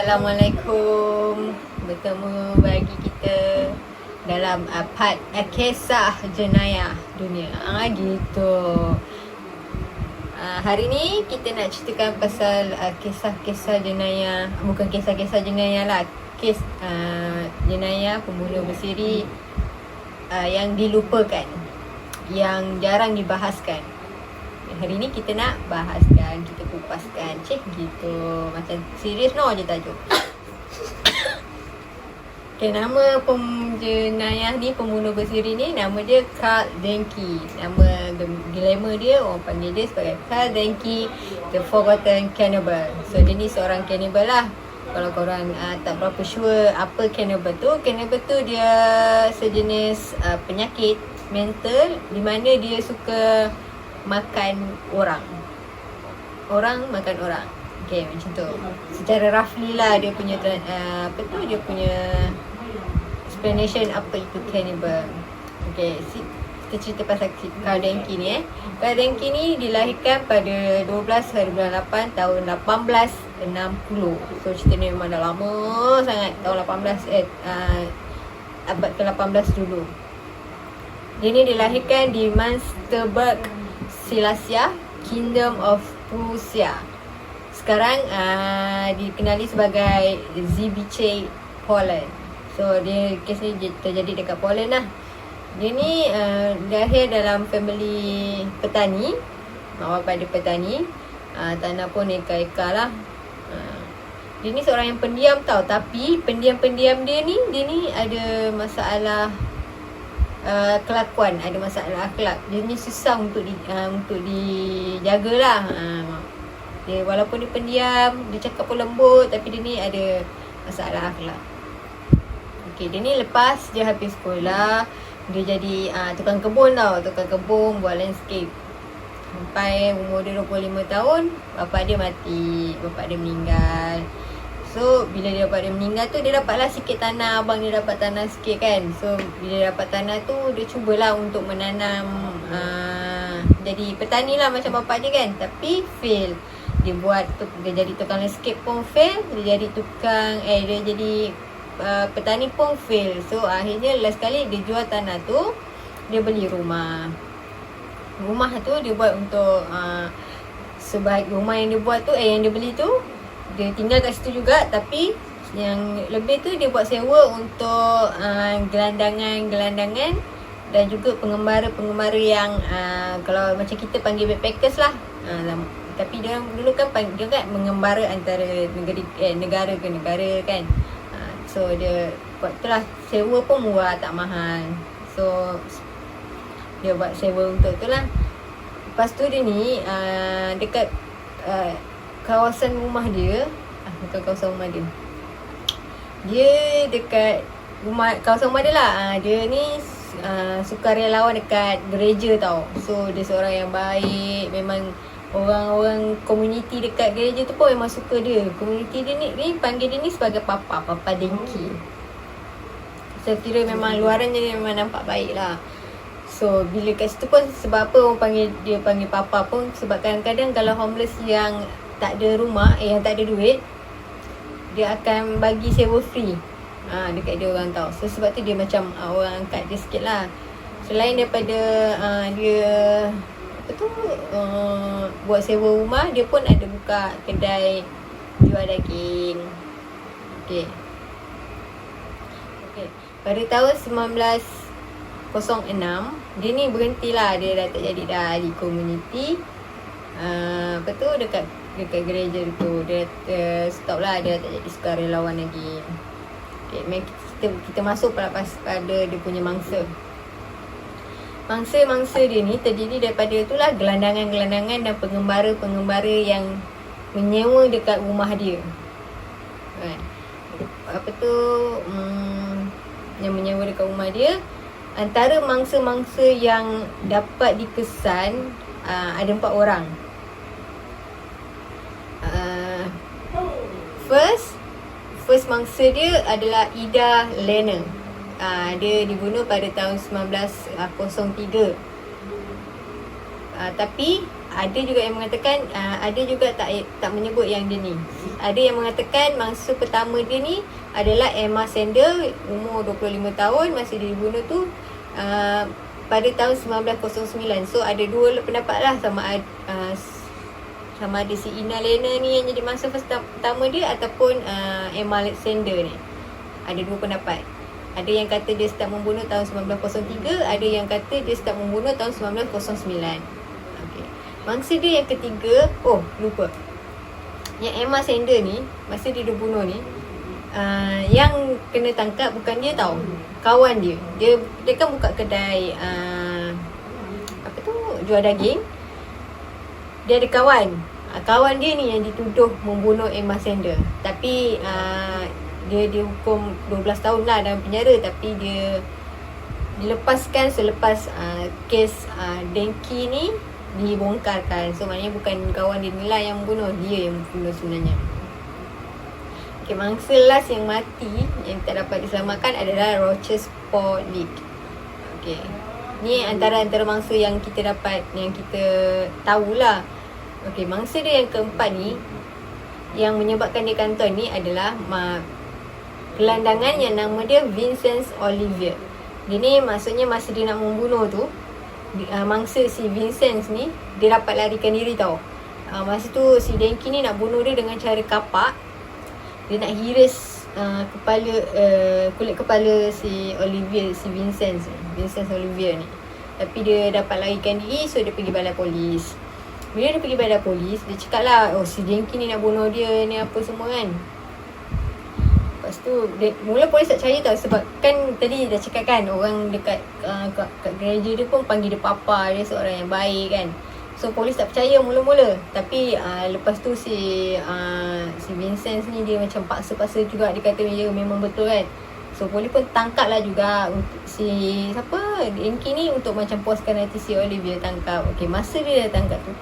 Assalamualaikum. Bertemu bagi kita dalam part kisah jenayah dunia. Gitu. Hari ni kita nak ceritakan pasal kisah-kisah jenayah. Bukan kisah-kisah jenayah lah. Kes jenayah pembunuh bersiri yang dilupakan, yang jarang dibahaskan. Hari ni kita nak bahaskan, kita kupaskan. Gitu. Macam serius je tajuk. Okay, nama jenayah ni, pembunuh bersiri ni, nama dia Karl Denke. Nama glamour dia, orang panggil dia sebagai Karl Denke, The Forgotten Cannibal. So dia ni seorang cannibal lah. Kalau korang tak berapa sure apa cannibal tu dia sejenis penyakit mental di mana dia suka makan orang. Orang makan orang. Okay, macam tu. Secara roughly lah dia punya dia punya explanation apa itu cannibal. Okay, kita cerita pasal Karl Denke ni Karl Denke ni dilahirkan pada 12 hari bulan 8 tahun 1860. So cerita ni memang dah lama sangat. Tahun 18 abad ke-18 dulu. Dia ni dilahirkan di Münsterberg, Silesia, Kingdom of Prussia. Sekarang dikenali sebagai Zybice, Poland. So kes ni terjadi dekat Poland lah. Dia ni lahir dalam family petani. Mak bapak dia petani. Tanah pun eka-eka lah. Dia ni seorang yang pendiam tau. Tapi pendiam-pendiam dia ni ada masalah kelakuan, ada masalah akhlak. Dia ni susah untuk dijaga lah. Dia walaupun dia pendiam, dia cakap pun lembut, tapi dia ni ada masalah akhlak. Okay, dia ni lepas dia habis sekolah, dia jadi tukang kebun tau. Tukang kebun, buat landscape. Sampai umur dia 25 tahun, bapak dia mati, bapak dia meninggal. So bila bapak dia meninggal tu, dia dapatlah sikit tanah. Abang dia dapat tanah sikit kan. So bila dia dapat tanah tu, dia cubalah untuk menanam, jadi petani lah macam bapak dia kan. Tapi fail. Dia jadi tukang landscape pun fail. Dia jadi petani pun fail. So akhirnya last kali dia jual tanah tu, dia beli rumah. Rumah tu dia buat untuk sebaik rumah yang dia buat tu, yang dia beli tu, dia tinggal kat situ juga. Tapi yang lebih tu dia buat sewa untuk gelandangan dan juga pengembara yang kalau macam kita panggil backpackers lah. Tapi dia dulu kan mengembara antara negara ke negara kan. So dia buat tu lah. Sewa pun murah, tak mahal. So dia buat sewa untuk tu lah. Lepas tu dia ni dekat kawasan rumah dia, bukan kawasan rumah dia, dia dekat kawasan rumah dia lah. Dia ni sukarelawan dekat gereja tau. So dia seorang yang baik. Memang orang-orang komuniti dekat gereja tu pun memang suka dia. Komuniti dia ni panggil dia ni sebagai Papa Denke. Saya kira memang luarannya dia memang nampak baik lah. So bila kat situ pun, sebab apa orang panggil Papa pun, sebab kadang-kadang kalau homeless yang tak ada rumah, yang tak ada duit, dia akan bagi sewa free dekat dia orang tau. So sebab tu dia macam orang angkat dia sikit lah. Selain daripada dia buat sewa rumah, dia pun ada buka kedai jual daging. Okay. Pada tahun 1906 dia ni berhenti lah. Dia dah tak jadi dah di komuniti. Dekat gereja tu dia stop lah. Dia tak jadi sukarelawan lagi. Okay, kita masuk pada dia punya mangsa. Mangsa dia ni terdiri daripada itulah gelandangan-gelandangan dan pengembara-pengembara yang menyewa dekat rumah dia. Yang menyewa dekat rumah dia. Antara mangsa-mangsa yang dapat dikesan ada 4 orang. First mangsa dia adalah Ida Lerner. Dia dibunuh pada tahun 1903. Tapi ada juga yang mengatakan ada juga tak menyebut yang dia ni. Ada yang mangsa pertama dia ni adalah Emma Sandler, umur 25 tahun, masa dia dibunuh tu pada tahun 1909. So ada dua pendapat lah, sama ada si Ina Lena ni yang jadi mangsa pertama dia ataupun Emma Alexander ni. Ada dua pendapat. Ada yang kata dia start membunuh tahun 1903, ada yang kata dia start membunuh tahun 1909. Okey. Mangsa dia yang ketiga, lupa. Yang Emma Sandler ni, masa dia dibunuh ni, yang kena tangkap bukan dia tau, kawan dia. Dia kan buka kedai jual daging. Dia ada kawan dia ni yang dituduh membunuh Emma Sandler. Tapi dia dihukum 12 tahun lah dalam penjara, tapi dia dilepaskan selepas kes Denki ni dibongkarkan. So maknanya bukan kawan dia ni lah yang membunuh, dia yang membunuh sebenarnya. Okay, mangsa last yang mati yang tak dapat diselamatkan adalah Roches Polic. Okay, ni antara mangsa yang kita tahulah. Okay, mangsa dia yang keempat ni, yang menyebabkan dia kantor ni adalah gelandangan yang nama dia Vincent Olivier. Dia ni maksudnya masa dia nak membunuh tu, mangsa si Vincent ni, dia dapat larikan diri tau. Masa tu si Denki ni nak bunuh dia dengan cara kapak. Dia nak hiris kulit kepala si Vincent Olivier ni. Tapi dia dapat larikan diri, so dia pergi balai polis. Bila dia pergi balai polis, dia cakap lah, si Denki ni nak bunuh dia ni apa semua kan. Lepas tu mula polis tak percaya tau, sebab kan tadi dah cakap kan, orang dekat kat gereja dia pun panggil dia papa, dia seorang yang baik kan. So polis tak percaya mula-mula. Tapi lepas tu si Vincent ni dia macam paksa-paksa juga, dia kata ya memang betul kan. So polis pun tangkap lah juga untuk si Denki ni, untuk macam puaskan hati si Olivier, tangkap. Okay, masa dia dah tangkap tu,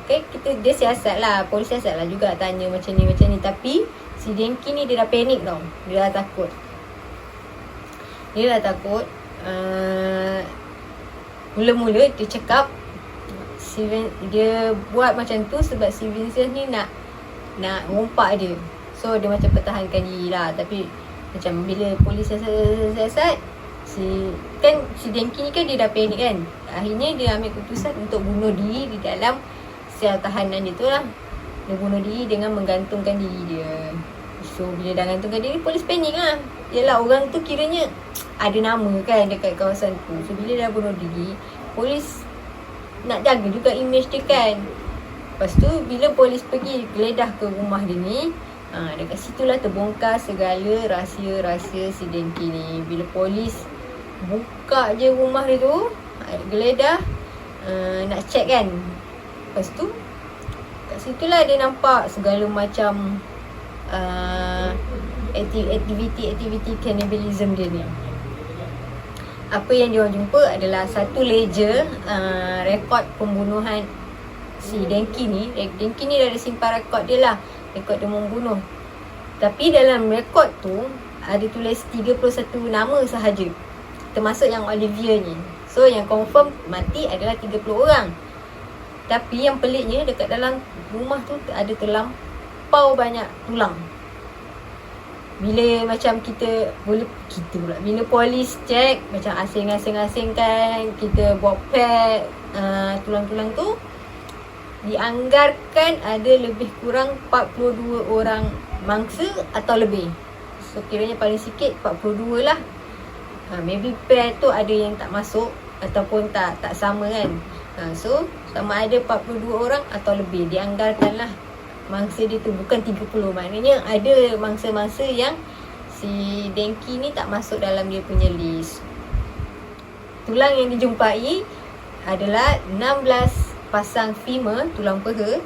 okay, dia siasat lah, polis siasat lah juga, tanya macam ni. Tapi si Denki ni dia dah panik tau. Dia dah takut. Mula-mula dia cakap dia buat macam tu sebab si Vincent ni nak rompak dia. So dia macam pertahankan diri lah. Tapi macam bila polis siasat, si Denki ni kan dia dah panik kan. Akhirnya dia ambil keputusan untuk bunuh diri di dalam sel tahanan dia tu lah. Dia bunuh diri dengan menggantungkan diri dia. So bila dah gantungkan diri, polis panik lah. Yelah, orang tu kiranya ada nama kan dekat kawasan tu. So bila dah bunuh diri, polis nak jaga juga image dia kan. Lepas tu bila polis pergi geledah ke rumah dia ni, dekat situlah terbongkar segala rahsia-rahsia si Denki ni. Bila polis buka je rumah dia tu, geledah, nak check kan. Lepas tu kat situlah dia nampak segala macam aktiviti cannibalism dia ni. Apa yang dia jumpa adalah satu ledger rekod pembunuhan si Denki ni. Denki ni dah ada simpan rekod dia lah, rekod dia membunuh. Tapi dalam rekod tu ada tulis 31 nama sahaja, termasuk yang Olivier ni. So yang confirm mati adalah 30 orang. Tapi yang peliknya, dekat dalam rumah tu ada terlampau banyak tulang. Bila macam bila polis check, macam asing-asing kan, kita buat pack tulang-tulang tu, dianggarkan ada lebih kurang 42 orang mangsa atau lebih. So kiranya paling sikit 42 lah. Maybe pair tu ada yang tak masuk ataupun tak sama kan. So sama ada 42 orang atau lebih, dianggarkan lah mangsa dia tu, bukan 30. Maknanya ada mangsa-mangsa yang si Denki ni tak masuk dalam dia punya list. Tulang yang dijumpai adalah 16 pasang femur, tulang peha.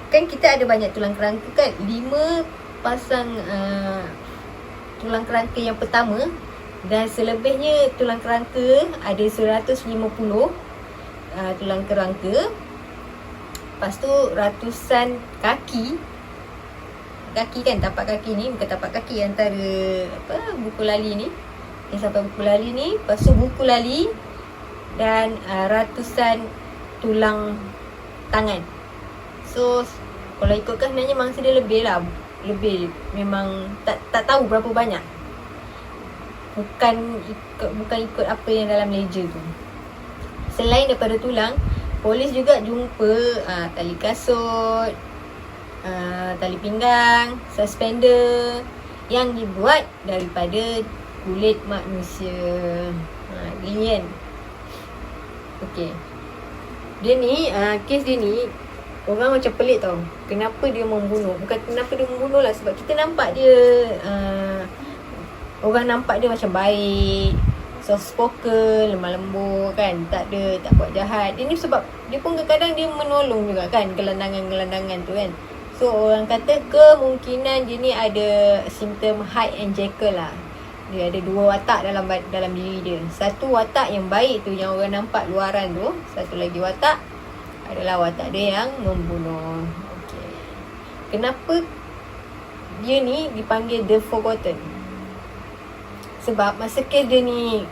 Kan kita ada banyak tulang kerangka kan, 5 pasang tulang kerangka yang pertama, dan selebihnya tulang kerangka ada 150 tulang kerangka. Lepas tu ratusan kaki kan, tapak kaki ni, bukan tapak kaki, antara buku lali ni, sampai buku lali ni. Lepas tu buku lali dan ratusan tulang tangan. So kalau ikutkan sebenarnya mangsa dia lebih lah. Lebih, memang tak tahu berapa banyak. Bukan ikut apa yang dalam ledger tu. Selain daripada tulang, polis juga jumpa tali kasut, tali pinggang, suspender yang dibuat daripada kulit manusia. Gini kan. Okay. Dia ni, kes dia ni, orang macam pelik tau. Kenapa dia membunuh? Bukan kenapa dia membunuh lah. Sebab kita nampak dia orang nampak dia macam baik, soft spoken, lemah lembut kan. Tak buat jahat. Dia ni sebab dia pun kadang-kadang dia menolong juga kan, gelandangan-gelandangan tu kan. So orang kata kemungkinan dia ni ada simptom Hyde and Jekyll lah. Dia ada dua watak dalam diri dia. Satu watak yang baik tu, yang orang nampak luaran tu. Satu lagi watak adalah watak dia yang membunuh. Okay. Kenapa dia ni dipanggil The Forgotten? Sebab masa kes dia ni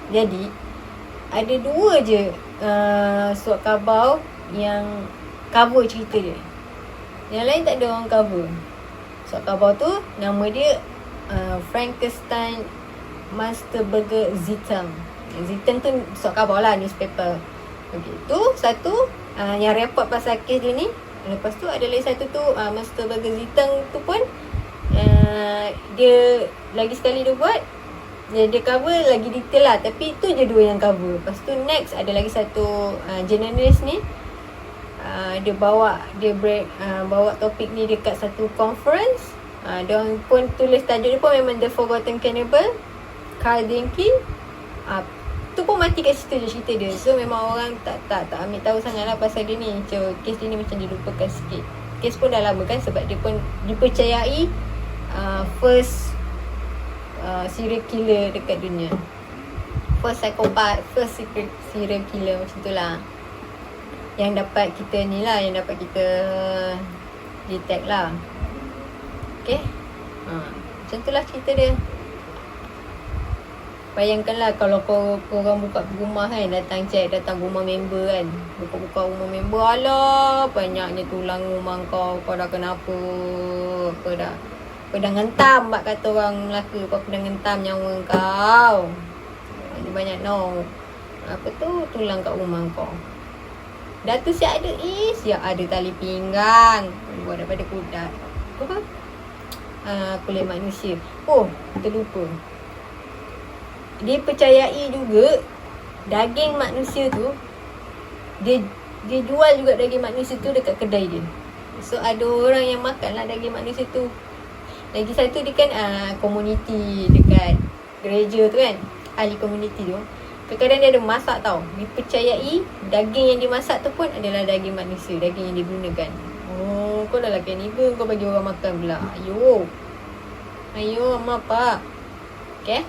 jadi, ada dua je surat khabar yang cover cerita dia. Yang lain tak ada orang cover. Surat khabar tu nama dia Frankenstein Monsterburger Zeitung. Zeitung tu surat khabar lah, newspaper. Okay, tu satu yang report pasal kes dia ni. Lepas tu ada lagi satu tu Monsterburger Zeitung tu pun dia lagi sekali dia buat, dia cover lagi detail lah. Tapi tu je dua yang cover. Lepas tu next ada lagi satu jurnalis ni, dia bawa topik ni dekat satu conference. Dia pun tulis tajuk dia pun memang The Forgotten Cannibal, Karl Denke. Tu pun mati kat situ je cerita dia. So memang orang tak ambil tahu sangat lah pasal dia ni. Macam kes dia ni macam dilupakan sikit. Kes pun dah lama kan, sebab dia pun dipercayai first serial killer dekat dunia. First psychopath, first serial killer macam tu lah. Yang dapat kita ni lah, yang dapat kita detect lah. Okay, macam tu lah cerita dia. Bayangkanlah kalau korang buka rumah kan, datang rumah member kan, buka rumah member, alah banyaknya tulang rumah kau dah kenapa, pedang hentam, bak kata orang Melaka, kau pedang hentam nyawa kau. Banyak no, apa tu, tulang kat rumah kau. Dah tu siap ada tali pinggang buat daripada kuda kulit manusia. Oh, terlupa, dia percayai juga daging manusia tu, dia jual juga daging manusia tu dekat kedai dia. So ada orang yang makan lah daging manusia tu. Lagi satu dia kan community dekat gereja tu kan, ahli community tu, kadang-kadang dia ada masak tau. Dipercayai daging yang dimasak tu pun adalah daging manusia, daging yang digunakan. Oh, kau dah lah cannibal, kau bagi orang makan pula. Ayo mak pak. Okay,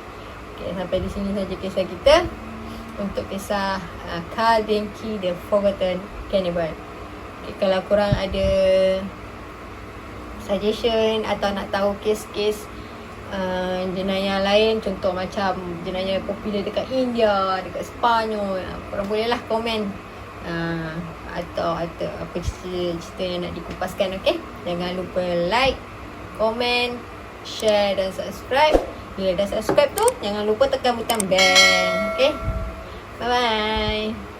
sampai di sini saja kisah kita untuk kisah Karl Denke The Forgotten Cannibal. Okay, kalau korang ada suggestion atau nak tahu kes-kes jenayah lain, contoh macam jenayah popular dekat India, dekat Sepanyol, korang bolehlah komen atau apa cerita yang nak dikupaskan. Okay, jangan lupa like, komen, share dan subscribe. Bila dah subscribe tu, jangan lupa tekan butang bell. Okay, bye bye.